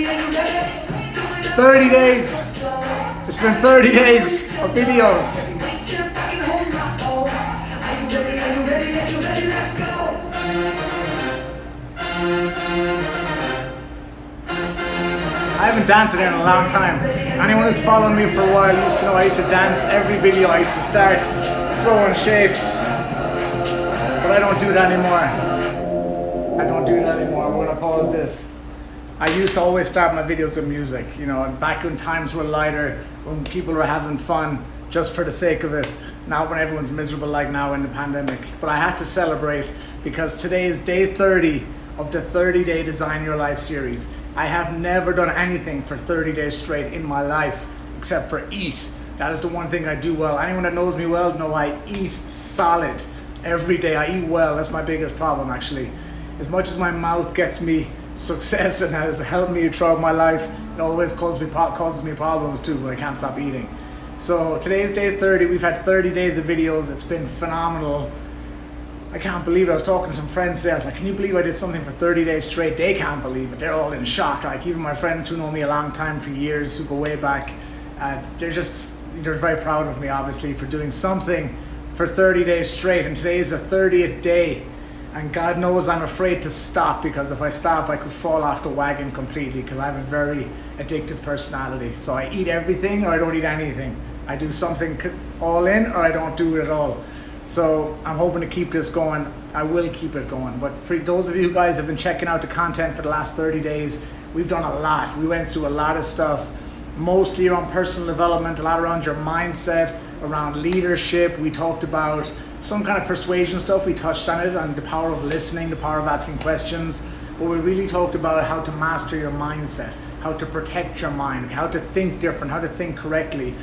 30 days. It's been 30 days of videos. I haven't danced in a long time. Anyone who's followed me for a while used to know I used to dance every video. I used to start throwing shapes, but I don't do that anymore. We're gonna pause this. I used to always start my videos with music, you know, back when times were lighter, when people were having fun just for the sake of it, not when everyone's miserable like now in the pandemic. But I had to celebrate because today is day 30 of the 30-day Design Your Life series. I have never done anything for 30 days straight in my life except for eat. That is the one thing I do well. Anyone that knows me well know I eat solid every day. I eat well. That's my biggest problem, actually. As much as my mouth gets me success and has helped me throughout my life, it always causes me problems too when I can't stop eating. So today is day 30. We've had 30 days of videos. It's been phenomenal. I can't believe it. I was talking to some friends today. I was like, can you believe I did something for 30 days straight? They can't believe it. They're all in shock. Like, even my friends who know me a long time, for years, who go way back, they're very proud of me, obviously, for doing something for 30 days straight. And today is the 30th day. And God knows I'm afraid to stop, because if I stop, I could fall off the wagon completely, because I have a very addictive personality. So I eat everything or I don't eat anything. I do something all in or I don't do it at all. So I'm hoping to keep this going. I will keep it going. But for those of you guys who have been checking out the content for the last 30 days, we've done a lot. We went through a lot of stuff, mostly around personal development, a lot around your mindset, around leadership. We talked about some kind of persuasion stuff. We touched on it, on the power of listening, the power of asking questions. But we really talked about how to master your mindset, how to protect your mind, how to think different, how to think correctly.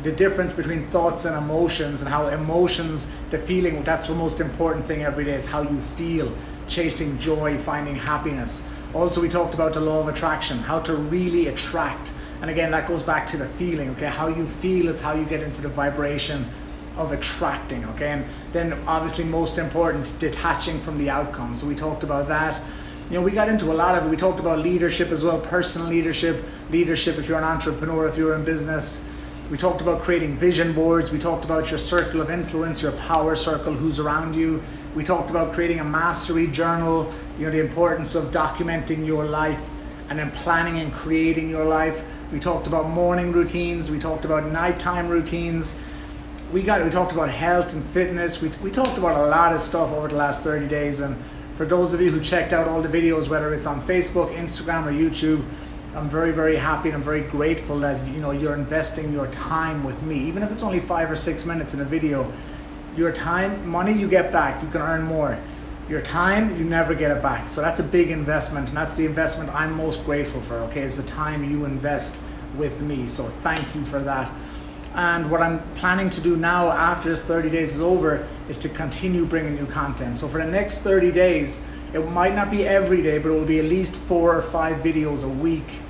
The difference between thoughts and emotions, and how emotions, the feeling, that's the most important thing every day, is how you feel, chasing joy, finding happiness. Also, we talked about the law of attraction, how to really attract. And again, that goes back to the feeling, okay? How you feel is how you get into the vibration of attracting, okay? And then obviously most important, detaching from the outcome. So we talked about that. You know, we got into a lot of it. We talked about leadership as well, personal leadership if you're an entrepreneur, if you're in business. We talked about creating vision boards. We talked about your circle of influence, your power circle, who's around you. We talked about creating a mastery journal, you know, the importance of documenting your life and then planning and creating your life. We talked about morning routines. We talked about nighttime routines. We talked about health and fitness. We talked about a lot of stuff over the last 30 days. And for those of you who checked out all the videos, whether it's on Facebook, Instagram, or YouTube, I'm very, very happy and I'm very grateful that, you know, you're investing your time with me. Even if it's only 5 or 6 minutes in a video, your time, money you get back, you can earn more. Your time, you never get it back. So that's a big investment, and that's the investment I'm most grateful for, okay, is the time you invest with me. So thank you for that. And what I'm planning to do now after this 30 days is over is to continue bringing new content. So for the next 30 days, it might not be every day, but it will be at least 4 or 5 videos a week.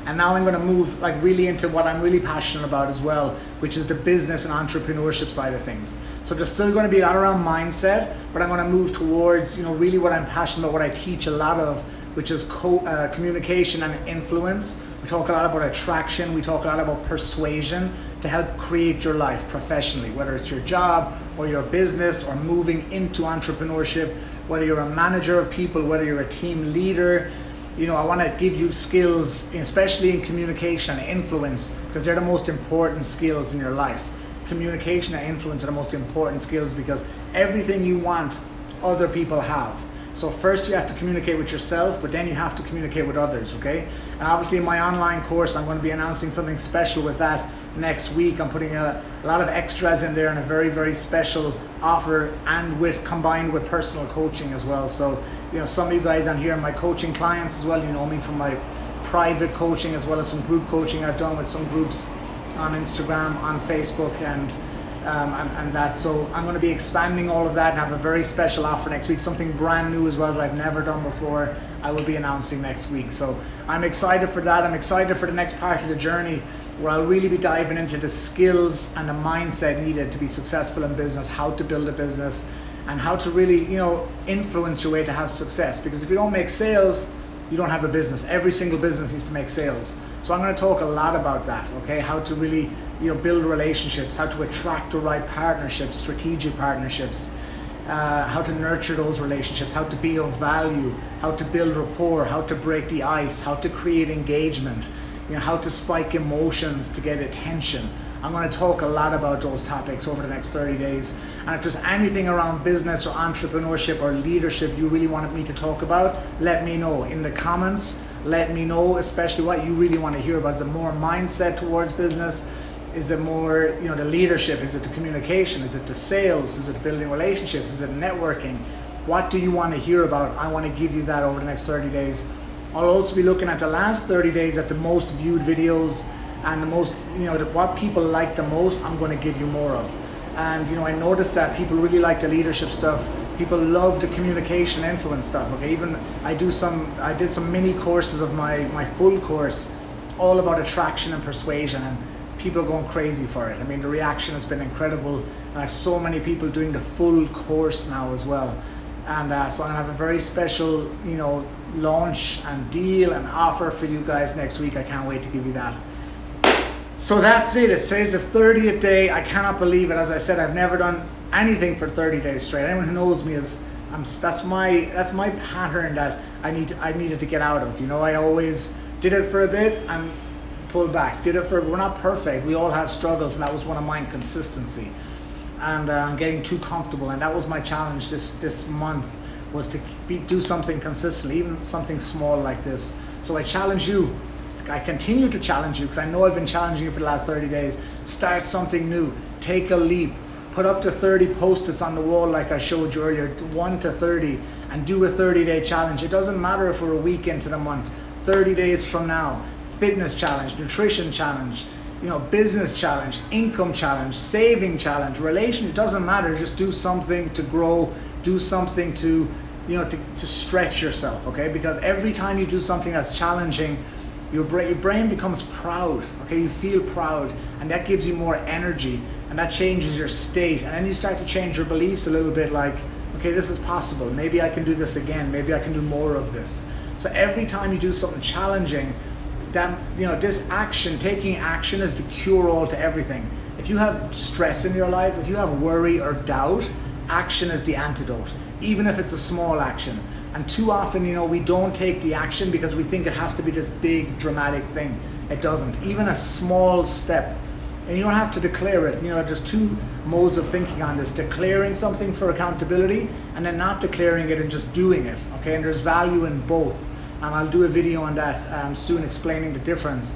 And now I'm going to move like really into what I'm really passionate about as well, which is the business and entrepreneurship side of things. So there's still going to be a lot around mindset, but I'm going to move towards, you know, really what I'm passionate about, what I teach a lot of, which is communication and influence. We talk a lot about attraction. We talk a lot about persuasion to help create your life professionally, whether it's your job or your business or moving into entrepreneurship, whether you're a manager of people, whether you're a team leader. You know, I want to give you skills, especially in communication and influence, because they're the most important skills in your life. Communication and influence are the most important skills because everything you want, other people have. So first you have to communicate with yourself, but then you have to communicate with others, okay? And obviously in my online course, I'm going to be announcing something special with that next week. I'm putting a lot of extras in there and a very, very special offer, and combined with personal coaching as well. So, you know, some of you guys on here are my coaching clients as well. You know me from my private coaching as well as some group coaching I've done with some groups on Instagram, on Facebook, and that. So I'm going to be expanding all of that and have a very special offer next week, something brand new as well that I've never done before. I will be announcing next week. So I'm excited for that. I'm excited for the next part of the journey, where I'll really be diving into the skills and the mindset needed to be successful in business, how to build a business, and how to really, you know, influence your way to have success. Because if you don't make sales, you don't have a business. Every single business needs to make sales. So I'm going to talk a lot about that, okay? How to really, build relationships, how to attract the right partnerships, strategic partnerships, how to nurture those relationships, how to be of value, how to build rapport, how to break the ice, how to create engagement, how to spike emotions to get attention. I'm going to talk a lot about those topics over the next 30 days. And if there's anything around business or entrepreneurship or leadership you really wanted me to talk about, let me know in the comments. Let me know especially what you really want to hear about. Is it more mindset towards business? Is it more, the leadership? Is it the communication? Is it the sales? Is it building relationships? Is it networking? What do you want to hear about? I want to give you that over the next 30 days. I'll also be looking at the last 30 days at the most viewed videos and the most, what people like the most, I'm going to give you more of. And I noticed that people really like the leadership stuff. People love the communication influence stuff. Okay, even I did some mini courses of my full course, all about attraction and persuasion, and people are going crazy for it. I mean, the reaction has been incredible, and I have so many people doing the full course now as well. And so I'm gonna have a very special, launch and deal and offer for you guys next week. I can't wait to give you that. So that's it. It says the 30th day. I cannot believe it. As I said, I've never done anything for 30 days straight. Anyone who knows me that's my pattern that I needed to get out of. I always did it for a bit and pulled back. We're not perfect. We all have struggles, and that was one of mine, consistency. And getting too comfortable, and that was my challenge this month, was to do something consistently, even something small like this. So I challenge you. I continue to challenge you, because I know I've been challenging you for the last 30 days. Start something new. Take a leap. Put up to 30 post-its on the wall like I showed you earlier, 1 to 30, and do a 30-day challenge. It doesn't matter if we're a week into the month, 30 days from now. Fitness challenge, nutrition challenge, business challenge, income challenge, saving challenge, relation, it doesn't matter. Just do something to grow, do something to stretch yourself, okay? Because every time you do something that's challenging, your brain becomes proud, okay? You feel proud, and that gives you more energy, and that changes your state. And then you start to change your beliefs a little bit, like, okay, this is possible. Maybe I can do this again. Maybe I can do more of this. So every time you do something challenging, that, taking action is the cure all to everything. If you have stress in your life, if you have worry or doubt, action is the antidote, even if it's a small action. And too often, we don't take the action because we think it has to be this big dramatic thing. It doesn't. Even a small step, and you don't have to declare it. There's two modes of thinking on this: declaring something for accountability, and then not declaring it and just doing it, okay? And there's value in both. And I'll do a video on that soon, explaining the difference.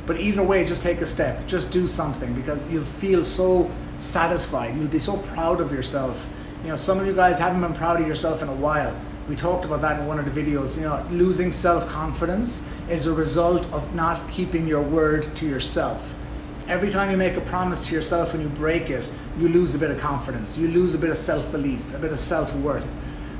But either way, just take a step, just do something, because you'll feel so satisfied. You'll be so proud of yourself. Some of you guys haven't been proud of yourself in a while. We talked about that in one of the videos. Losing self-confidence is a result of not keeping your word to yourself. Every time you make a promise to yourself and you break it, you lose a bit of confidence. You lose a bit of self-belief, a bit of self-worth.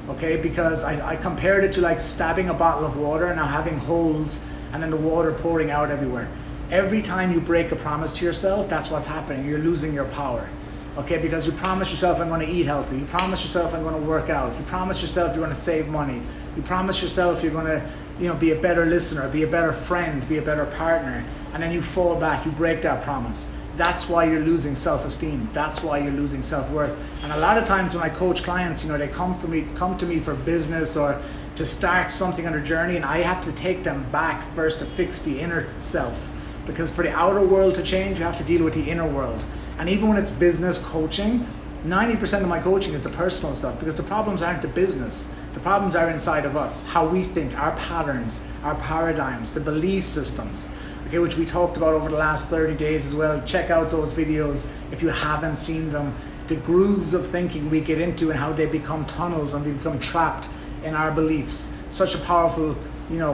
Okay, because I compared it to like stabbing a bottle of water and now having holes and then the water pouring out everywhere. Every time you break a promise to yourself, that's what's happening. You're losing your power. Okay, because you promise yourself, I'm going to eat healthy. You promise yourself, I'm going to work out. You promise yourself you're going to save money. You promise yourself you're going to, be a better listener, be a better friend, be a better partner. And then you fall back, you break that promise. That's why you're losing self-esteem. That's why you're losing self-worth. And a lot of times when I coach clients, they come to me for business or to start something on their journey, and I have to take them back first to fix the inner self. Because for the outer world to change, you have to deal with the inner world. And even when it's business coaching, 90% of my coaching is the personal stuff, because the problems aren't the business. The problems are inside of us, how we think, our patterns, our paradigms, the belief systems. Okay, which we talked about over the last 30 days as well. Check out those videos if you haven't seen them. The grooves of thinking we get into and how they become tunnels and we become trapped in our beliefs. Such a powerful,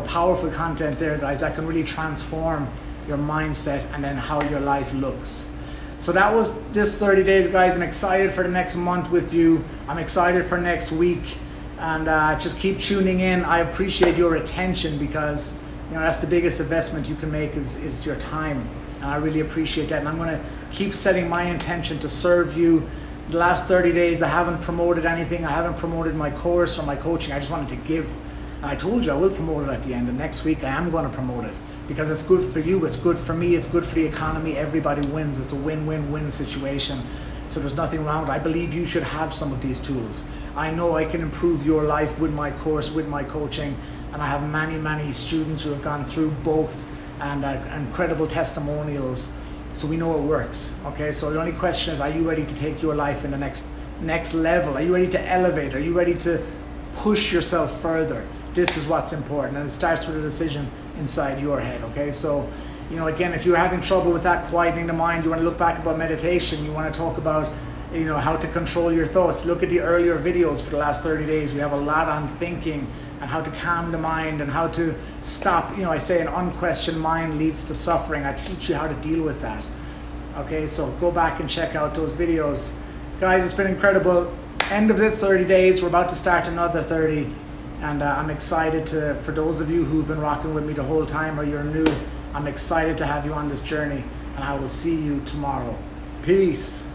powerful content there, guys, that can really transform your mindset and then how your life looks. So that was this 30 days, guys. I'm excited for the next month with you. I'm excited for next week. And just keep tuning in. I appreciate your attention, because that's the biggest investment you can make is your time. And I really appreciate that. And I'm going to keep setting my intention to serve you. The last 30 days, I haven't promoted anything. I haven't promoted my course or my coaching. I just wanted to give. And I told you I will promote it at the end, and next week I am going to promote it because it's good for you, it's good for me, it's good for the economy. Everybody wins. It's a win-win-win situation. So there's nothing wrong with it. I believe you should have some of these tools. I know I can improve your life with my course, with my coaching, and I have many students who have gone through both, and incredible testimonials. So we know it works. Okay, so the only question is, are you ready to take your life in the next level? Are you ready to elevate? Are you ready to push yourself further? This is what's important, and it starts with a decision inside your head. Okay, so again, if you're having trouble with that, quietening the mind, you want to look back about meditation, you want to talk about how to control your thoughts, look at the earlier videos for the last 30 days. We have a lot on thinking and how to calm the mind and how to stop. I say an unquestioned mind leads to suffering. I teach you how to deal with that. Okay, so go back and check out those videos. Guys, it's been incredible. End of the 30 days, we're about to start another 30. And I'm excited for those of you who've been rocking with me the whole time, or you're new, I'm excited to have you on this journey, and I will see you tomorrow. Peace.